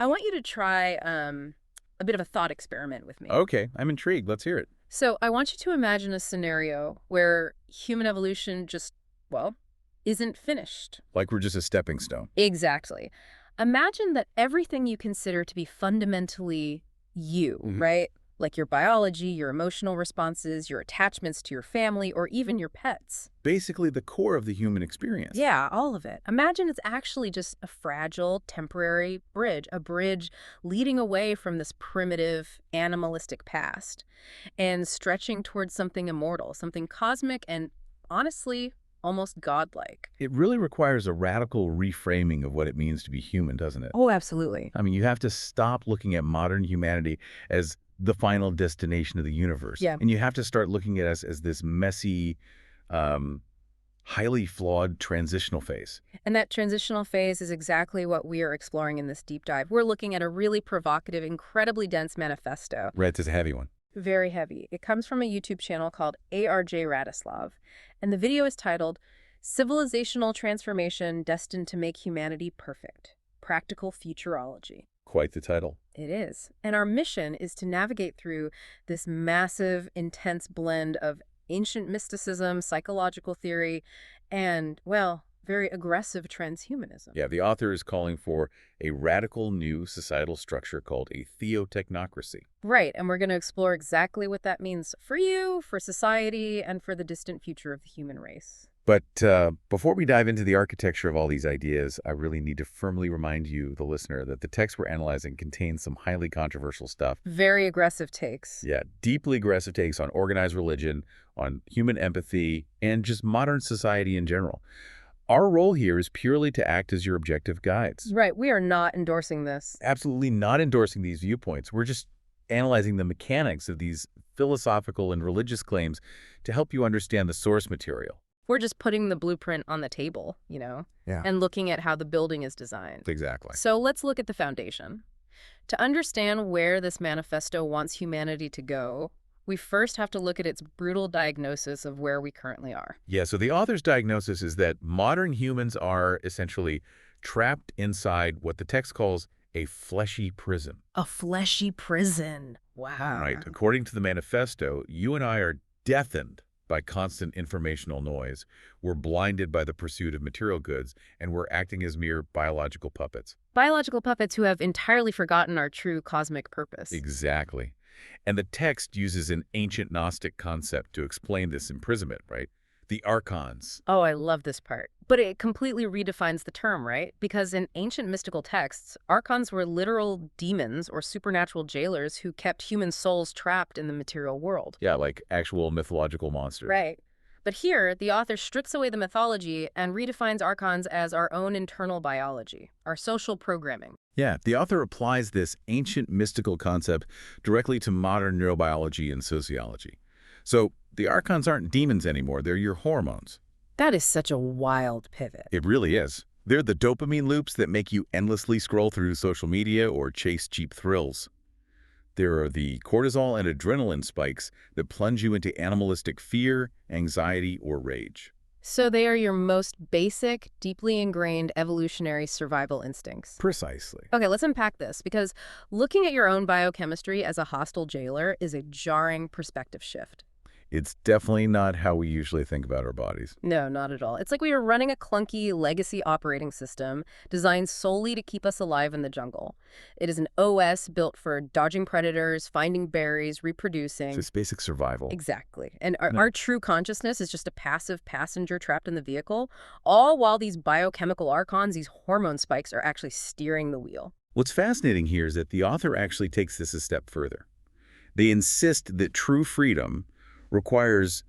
I want you to try a bit of a thought experiment with me. Okay, I'm intrigued. Let's hear it. So I want you to imagine a scenario where human evolution just, well, isn't finished. Like we're just a stepping stone. Exactly. Imagine that everything you consider to be fundamentally you, right? Like your biology, your emotional responses, your attachments to your family, or even your pets. Basically the core of the human experience. Yeah, all of it. Imagine it's actually just a fragile, temporary bridge, a bridge leading away from this primitive, animalistic past and stretching towards something immortal, something cosmic and, honestly, almost godlike. It really requires a radical reframing of what it means to be human, doesn't it? Oh, absolutely. I mean, you have to stop looking at modern humanity as the final destination of the universe. Yeah. And you have to start looking at us as this messy, highly flawed transitional phase. And that transitional phase is exactly what we are exploring in this deep dive. We're looking at a really provocative, incredibly dense manifesto. Right, it's a heavy one. Very heavy. It comes from a YouTube channel called Radislav, and the video is titled Civilizational Transformation Destined to Make Humanity Perfect. Practical Futurology. Quite the title. It is. And our mission is to navigate through this massive, intense blend of ancient mysticism, psychological theory, and, well, very aggressive transhumanism. Yeah, the author is calling for a radical new societal structure called a Theotechnocracy. Right, and we're going to explore exactly what that means for you, for society, and for the distant future of the human race. But before we dive into the architecture of all these ideas, I really need to firmly remind you, the listener, that the text we're analyzing contains some highly controversial stuff. Very aggressive takes. Yeah, deeply aggressive takes on organized religion, on human empathy, and just modern society in general. Our role here is purely to act as your objective guides. Right, we are not endorsing this. Absolutely not endorsing these viewpoints. We're just analyzing the mechanics of these philosophical and religious claims to help you understand the source material. We're just putting the blueprint on the table, Yeah. and looking at how the building is designed. Exactly. So let's look at the foundation. To understand where this manifesto wants humanity to go, we first have to look at its brutal diagnosis of where we currently are. Yeah, so the author's diagnosis is that modern humans are essentially trapped inside what the text calls a fleshy prison. A fleshy prison. Wow. Right. According to the manifesto, you and I are deafened by constant informational noise. We're blinded by the pursuit of material goods, and we're acting as mere biological puppets. Biological puppets who have entirely forgotten our true cosmic purpose. Exactly. And the text uses an ancient Gnostic concept to explain this imprisonment, right? The Archons. Oh, I love this part. But it completely redefines the term, right? Because in ancient mystical texts, Archons were literal demons or supernatural jailers who kept human souls trapped in the material world. Yeah, like actual mythological monsters. Right. But here, the author strips away the mythology and redefines Archons as our own internal biology, our social programming. Yeah, the author applies this ancient mystical concept directly to modern neurobiology and sociology. So the Archons aren't demons anymore, they're your hormones. That is such a wild pivot. It really is. They're the dopamine loops that make you endlessly scroll through social media or chase cheap thrills. There are the cortisol and adrenaline spikes that plunge you into animalistic fear, anxiety, or rage. So they are your most basic, deeply ingrained evolutionary survival instincts. Precisely. Okay, let's unpack this, because looking at your own biochemistry as a hostile jailer is a jarring perspective shift. It's definitely not how we usually think about our bodies. No, not at all. It's like we are running a clunky legacy operating system designed solely to keep us alive in the jungle. It is an OS built for dodging predators, finding berries, reproducing. It's just basic survival. Exactly. And our true consciousness is just a passive passenger trapped in the vehicle, all while these biochemical archons, these hormone spikes, are actually steering the wheel. What's fascinating here is that the author actually takes this a step further. They insist that true freedom requires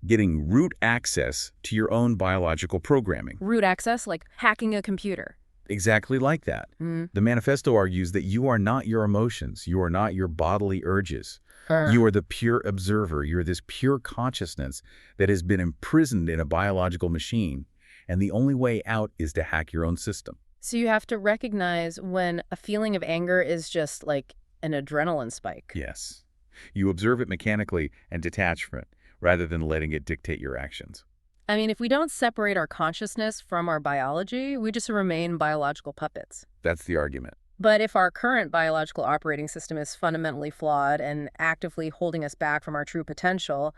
getting root access to your own biological programming. Root access, like hacking a computer. Exactly like that. The manifesto argues that you are not your emotions. You are not your bodily urges. You are the pure observer. You're this pure consciousness that has been imprisoned in a biological machine, and the only way out is to hack your own system. So you have to recognize when a feeling of anger is just like an adrenaline spike. Yes. You observe it mechanically and detach from it, rather than letting it dictate your actions. I mean, if we don't separate our consciousness from our biology, we just remain biological puppets. That's the argument. But if our current biological operating system is fundamentally flawed and actively holding us back from our true potential,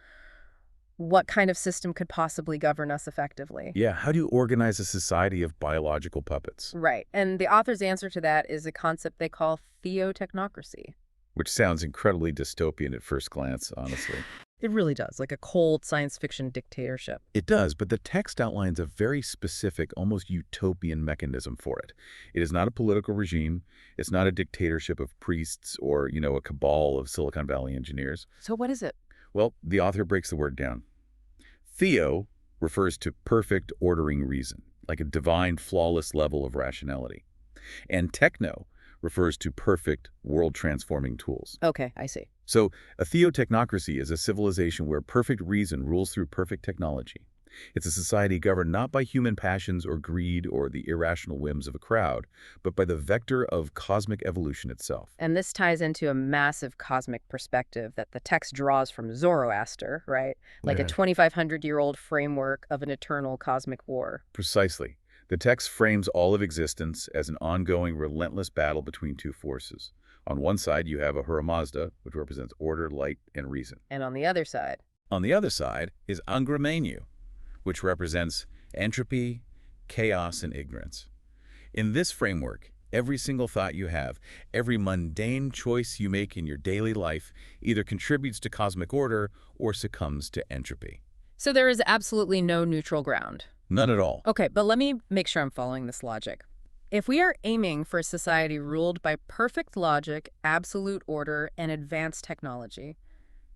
what kind of system could possibly govern us effectively? Yeah, how do you organize a society of biological puppets? Right. And the author's answer to that is a concept they call Theo-technocracy. Which sounds incredibly dystopian at first glance, honestly. It really does, like a cold science fiction dictatorship. It does, but the text outlines a very specific, almost utopian mechanism for it. It is not a political regime. It's not a dictatorship of priests or, a cabal of Silicon Valley engineers. So what is it? Well, the author breaks the word down. Theo refers to perfect ordering reason, like a divine, flawless level of rationality. And techno refers to perfect, world-transforming tools. Okay, I see. So a theotechnocracy is a civilization where perfect reason rules through perfect technology. It's a society governed not by human passions or greed or the irrational whims of a crowd, but by the vector of cosmic evolution itself. And this ties into a massive cosmic perspective that the text draws from Zoroaster, right? Like a Yeah. 2,500-year-old framework of an eternal cosmic war. Precisely. The text frames all of existence as an ongoing, relentless battle between two forces. On one side, you have Ahura Mazda, which represents order, light, and reason. And on the other side, On the other side is Angra Mainyu, which represents entropy, chaos, and ignorance. In this framework, every single thought you have, every mundane choice you make in your daily life either contributes to cosmic order or succumbs to entropy. so there is absolutely no neutral ground. None at all. Okay, but let me make sure I'm following this logic. If we are aiming for a society ruled by perfect logic, absolute order, and advanced technology,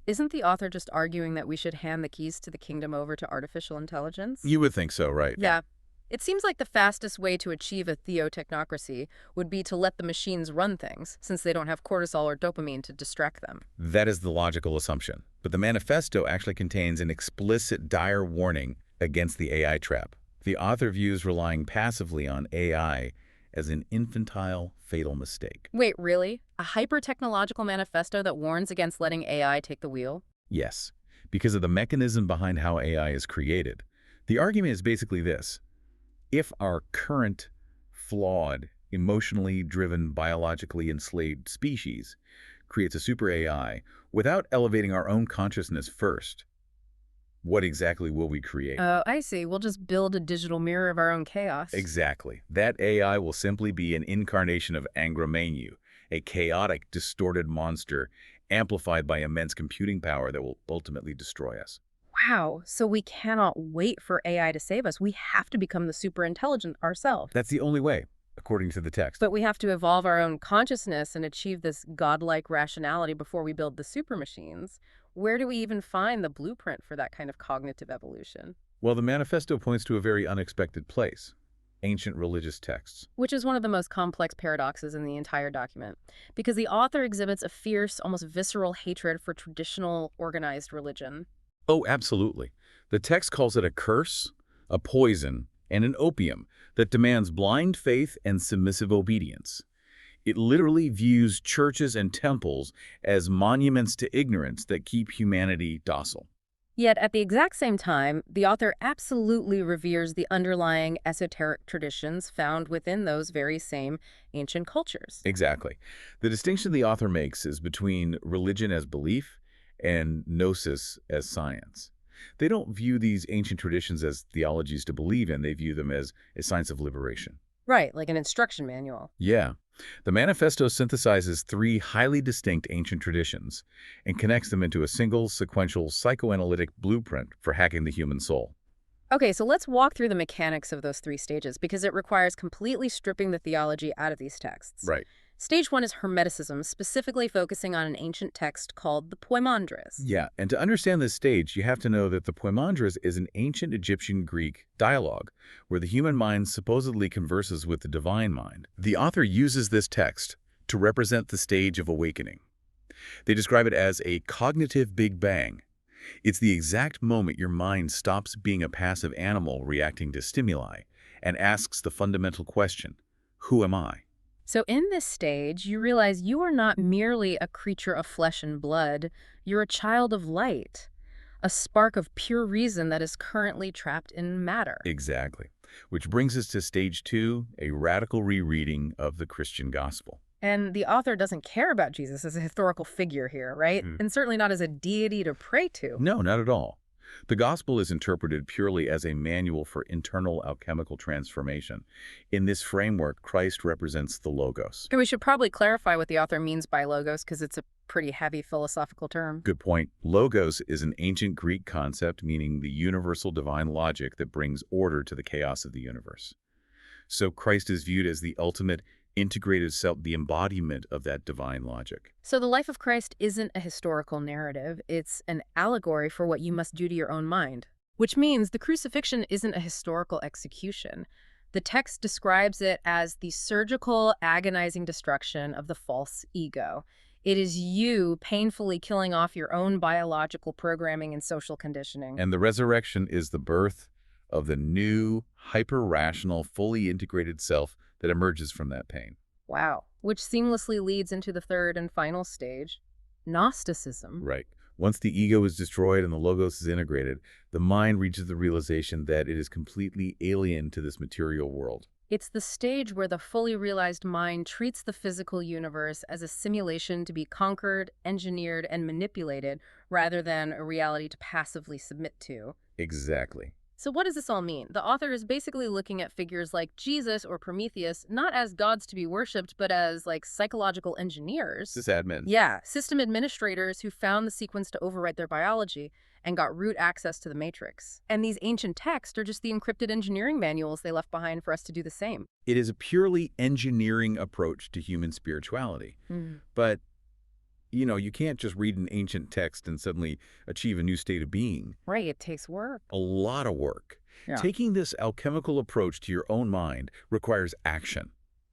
isn't the author just arguing that we should hand the keys to the kingdom over to artificial intelligence? You would think so, right? Yeah. It seems like the fastest way to achieve a theotechnocracy would be to let the machines run things, since they don't have cortisol or dopamine to distract them. That is the logical assumption. But the manifesto actually contains an explicit, dire warning against the AI trap. The author views relying passively on AI as an infantile, fatal mistake. Wait, really? A hyper-technological manifesto that warns against letting AI take the wheel? Yes, because of the mechanism behind how AI is created. The argument is basically this. If our current, flawed, emotionally driven, biologically enslaved species creates a super AI without elevating our own consciousness first, what exactly will we create? Oh, I see. We'll just build a digital mirror of our own chaos. Exactly. That AI will simply be an incarnation of Angra Mainyu, a chaotic, distorted monster amplified by immense computing power that will ultimately destroy us. Wow, so we cannot wait for AI to save us. We have to become the super intelligent ourselves. That's the only way, according to the text. But we have to evolve our own consciousness and achieve this godlike rationality before we build the super machines. Where do we even find the blueprint for that kind of cognitive evolution? Well, the manifesto points to a very unexpected place: ancient religious texts. Which is one of the most complex paradoxes in the entire document, because the author exhibits a fierce, almost visceral hatred for traditional organized religion. Oh, absolutely. The text calls it a curse, a poison, and an opium that demands blind faith and submissive obedience. It literally views churches and temples as monuments to ignorance that keep humanity docile. Yet at the exact same time, the author absolutely reveres the underlying esoteric traditions found within those very same ancient cultures. Exactly. The distinction the author makes is between religion as belief and gnosis as science. They don't view these ancient traditions as theologies to believe in. They view them as a science of liberation. Right, like an instruction manual. Yeah. The manifesto synthesizes three highly distinct ancient traditions and connects them into a single, sequential, psychoanalytic blueprint for hacking the human soul. Okay, so let's walk through the mechanics of those three stages, because it requires completely stripping the theology out of these texts. Right. Stage one is Hermeticism, specifically focusing on an ancient text called the Poimandres. Yeah, and to understand this stage, you have to know that the Poimandres is an ancient Egyptian-Greek dialogue where the human mind supposedly converses with the divine mind. The author uses this text to represent the stage of awakening. They describe it as a cognitive Big Bang. It's the exact moment your mind stops being a passive animal reacting to stimuli and asks the fundamental question, who am I? So in this stage, you realize you are not merely a creature of flesh and blood. You're a child of light, a spark of pure reason that is currently trapped in matter. Exactly. Which brings us to stage 2, a radical rereading of the Christian gospel. And the author doesn't care about Jesus as a historical figure here, right? And certainly not as a deity to pray to. No, not at all. The gospel is interpreted purely as a manual for internal alchemical transformation. In this framework, Christ represents the Logos. And we should probably clarify what the author means by logos, because it's a pretty heavy philosophical term. Good point. Logos is an ancient Greek concept meaning the universal divine logic that brings order to the chaos of the universe. So Christ is viewed as the ultimate integrated self, the embodiment of that divine logic. So the life of Christ isn't a historical narrative. It's an allegory for what you must do to your own mind, which means the crucifixion isn't a historical execution. The text describes it as the surgical, agonizing destruction of the false ego. It is you painfully killing off your own biological programming and social conditioning. And the resurrection is the birth of the new, hyper-rational, fully integrated self that emerges from that pain. Wow. Which seamlessly leads into the third and final stage, Gnosticism. Right. Once the ego is destroyed and the Logos is integrated, the mind reaches the realization that it is completely alien to this material world. It's the stage where the fully realized mind treats the physical universe as a simulation to be conquered, engineered, and manipulated, rather than a reality to passively submit to. Exactly. So what does this all mean? The author is basically looking at figures like Jesus or Prometheus, not as gods to be worshipped, but as like psychological engineers. Sysadmins. Yeah, system administrators who found the sequence to overwrite their biology and got root access to the matrix. And these ancient texts are just the encrypted engineering manuals they left behind for us to do the same. It is a purely engineering approach to human spirituality. But you can't just read an ancient text and suddenly achieve a new state of being. Right, it takes work. A lot of work. Yeah. Taking this alchemical approach to your own mind requires action.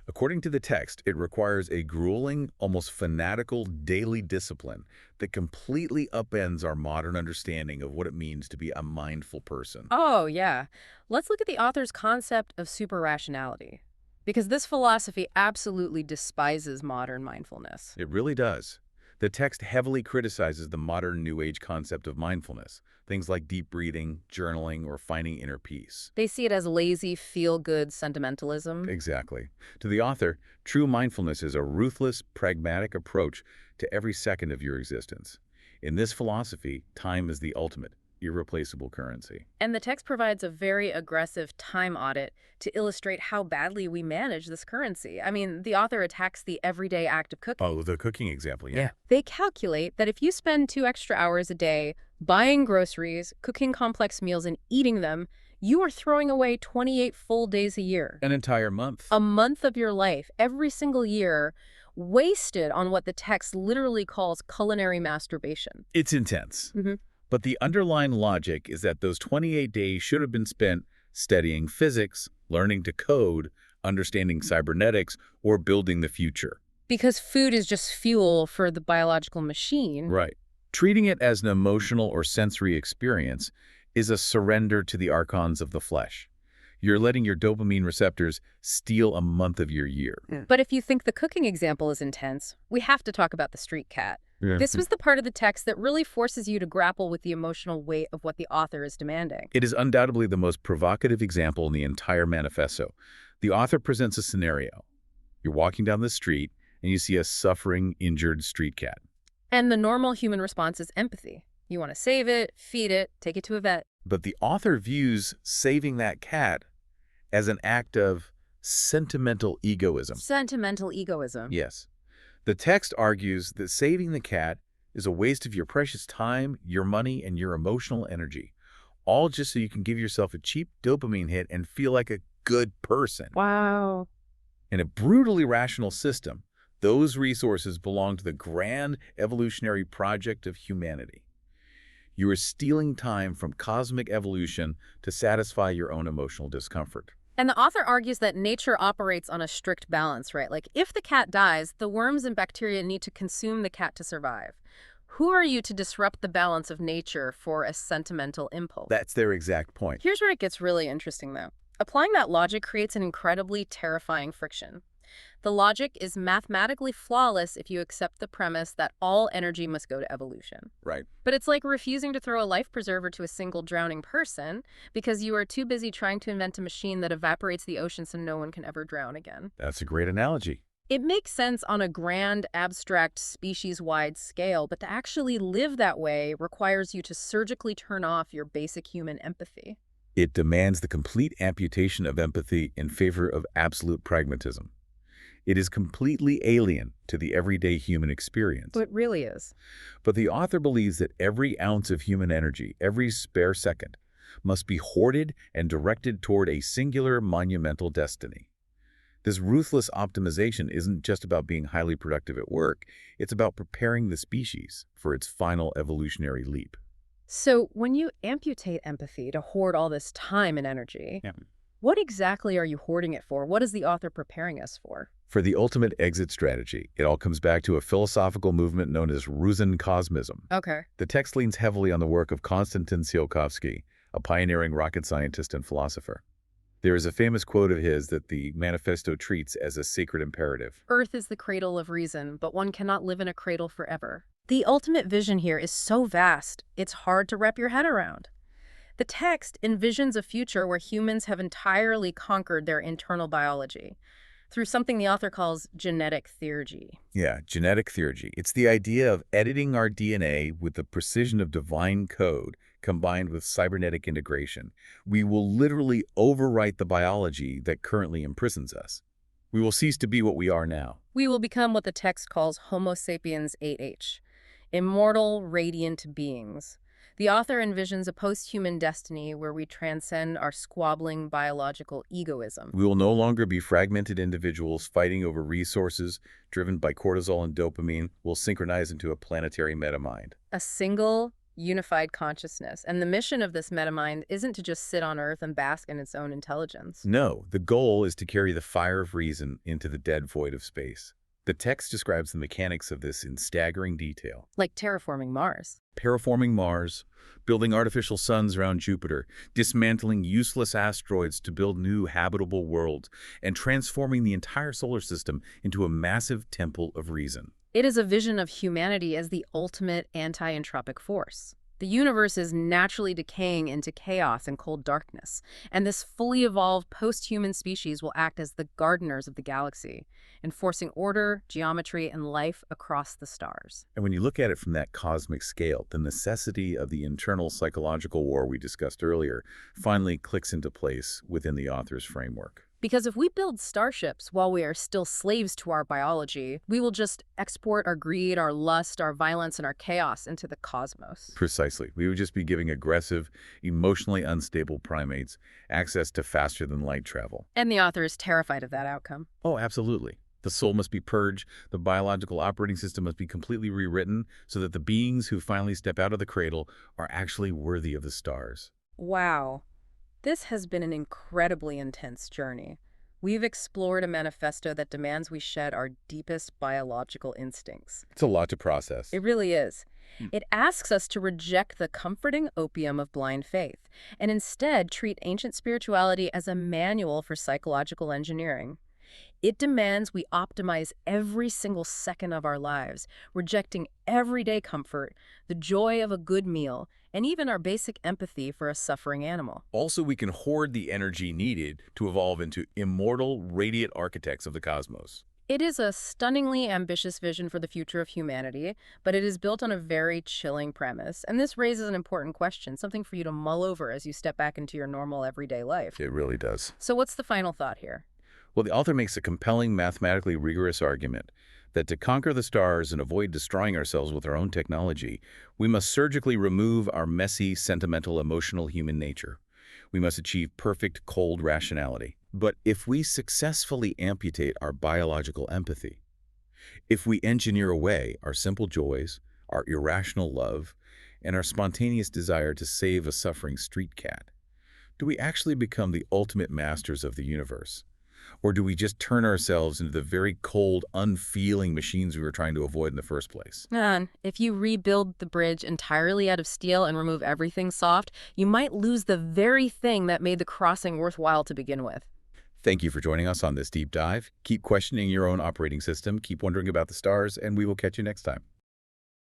According to the text, it requires a grueling, almost fanatical daily discipline that completely upends our modern understanding of what it means to be a mindful person. Oh, yeah. Let's look at the author's concept of super-rationality, because this philosophy absolutely despises modern mindfulness. It really does. The text heavily criticizes the modern New Age concept of mindfulness, things like deep breathing, journaling, or finding inner peace. They see it as lazy, feel-good sentimentalism. Exactly. To the author, true mindfulness is a ruthless, pragmatic approach to every second of your existence. In this philosophy, time is the ultimate, irreplaceable currency. And the text provides a very aggressive time audit to illustrate how badly we manage this currency. I mean, the author attacks the everyday act of cooking. Oh, the cooking example, yeah. They calculate that if you spend 2 extra hours a day buying groceries, cooking complex meals, and eating them, you are throwing away 28 full days a year. An entire month. A month of your life, every single year, wasted on what the text literally calls culinary masturbation. It's intense. But the underlying logic is that those 28 days should have been spent studying physics, learning to code, understanding cybernetics, or building the future. Because food is just fuel for the biological machine. Right. Treating it as an emotional or sensory experience is a surrender to the Archons of the flesh. You're letting your dopamine receptors steal a month of your year. But if you think the cooking example is intense, we have to talk about the street cat. This was the part of the text that really forces you to grapple with the emotional weight of what the author is demanding. It is undoubtedly the most provocative example in the entire manifesto. The author presents a scenario. You're walking down the street and you see a suffering, injured street cat. And the normal human response is empathy. You want to save it, feed it, take it to a vet. But the author views saving that cat as an act of sentimental egoism. Sentimental egoism. Yes. The text argues that saving the cat is a waste of your precious time, your money, and your emotional energy, all just so you can give yourself a cheap dopamine hit and feel like a good person. Wow. In a brutally rational system, those resources belong to the grand evolutionary project of humanity. You are stealing time from cosmic evolution to satisfy your own emotional discomfort. And the author argues that nature operates on a strict balance, right? Like, if the cat dies, the worms and bacteria need to consume the cat to survive. Who are you to disrupt the balance of nature for a sentimental impulse? That's their exact point. Here's where it gets really interesting, though. Applying that logic creates an incredibly terrifying friction. The logic is mathematically flawless if you accept the premise that all energy must go to evolution. Right. But it's like refusing to throw a life preserver to a single drowning person because you are too busy trying to invent a machine that evaporates the ocean so no one can ever drown again. That's a great analogy. It makes sense on a grand, abstract, species-wide scale, but to actually live that way requires you to surgically turn off your basic human empathy. It demands the complete amputation of empathy in favor of absolute pragmatism. It is completely alien to the everyday human experience. So it really is. But the author believes that every ounce of human energy, every spare second, must be hoarded and directed toward a singular monumental destiny. This ruthless optimization isn't just about being highly productive at work, it's about preparing the species for its final evolutionary leap. So when you amputate empathy to hoard all this time and energy, what exactly are you hoarding it for? What is the author preparing us for? For the ultimate exit strategy, it all comes back to a philosophical movement known as Russian Cosmism. Okay. The text leans heavily on the work of Konstantin Tsiolkovsky, a pioneering rocket scientist and philosopher. There is a famous quote of his that the manifesto treats as a sacred imperative. Earth is the cradle of reason, but one cannot live in a cradle forever. The ultimate vision here is so vast, it's hard to wrap your head around. The text envisions a future where humans have entirely conquered their internal biology through something the author calls genetic theurgy. Yeah, genetic theurgy. It's the idea of editing our DNA with the precision of divine code combined with cybernetic integration. We will literally overwrite the biology that currently imprisons us. We will cease to be what we are now. We will become what the text calls Homo sapiens 8H, immortal, radiant beings. The author envisions a post-human destiny where we transcend our squabbling biological egoism. We will no longer be fragmented individuals fighting over resources driven by cortisol and dopamine. We'll synchronize into a planetary metamind. A single, unified consciousness. And the mission of this metamind isn't to just sit on Earth and bask in its own intelligence. No, the goal is to carry the fire of reason into the dead void of space. The text describes the mechanics of this in staggering detail. Like terraforming Mars. Terraforming Mars, building artificial suns around Jupiter, dismantling useless asteroids to build new habitable worlds, and transforming the entire solar system into a massive temple of reason. It is a vision of humanity as the ultimate anti-entropic force. The universe is naturally decaying into chaos and cold darkness, and this fully evolved post-human species will act as the gardeners of the galaxy, enforcing order, geometry, and life across the stars. And when you look at it from that cosmic scale, the necessity of the internal psychological war we discussed earlier finally clicks into place within the author's framework. Because if we build starships while we are still slaves to our biology, we will just export our greed, our lust, our violence, and our chaos into the cosmos. Precisely. We would just be giving aggressive, emotionally unstable primates access to faster-than-light travel. And the author is terrified of that outcome. Oh, absolutely. The soul must be purged, the biological operating system must be completely rewritten so that the beings who finally step out of the cradle are actually worthy of the stars. Wow. This has been an incredibly intense journey. We've explored a manifesto that demands we shed our deepest biological instincts. It's a lot to process. It really is. It asks us to reject the comforting opium of blind faith and instead treat ancient spirituality as a manual for psychological engineering. It demands we optimize every single second of our lives, rejecting everyday comfort, the joy of a good meal, and even our basic empathy for a suffering animal. Also, we can hoard the energy needed to evolve into immortal, radiant architects of the cosmos. It is a stunningly ambitious vision for the future of humanity, but it is built on a very chilling premise. And this raises an important question, something for you to mull over as you step back into your normal everyday life. It really does. So what's the final thought here? Well, the author makes a compelling, mathematically rigorous argument that to conquer the stars and avoid destroying ourselves with our own technology, we must surgically remove our messy, sentimental, emotional human nature. We must achieve perfect, cold rationality. But if we successfully amputate our biological empathy, if we engineer away our simple joys, our irrational love, and our spontaneous desire to save a suffering street cat, do we actually become the ultimate masters of the universe? Or do we just turn ourselves into the very cold, unfeeling machines we were trying to avoid in the first place? And if you rebuild the bridge entirely out of steel and remove everything soft, you might lose the very thing that made the crossing worthwhile to begin with. Thank you for joining us on this deep dive. Keep questioning your own operating system, keep wondering about the stars, and we will catch you next time.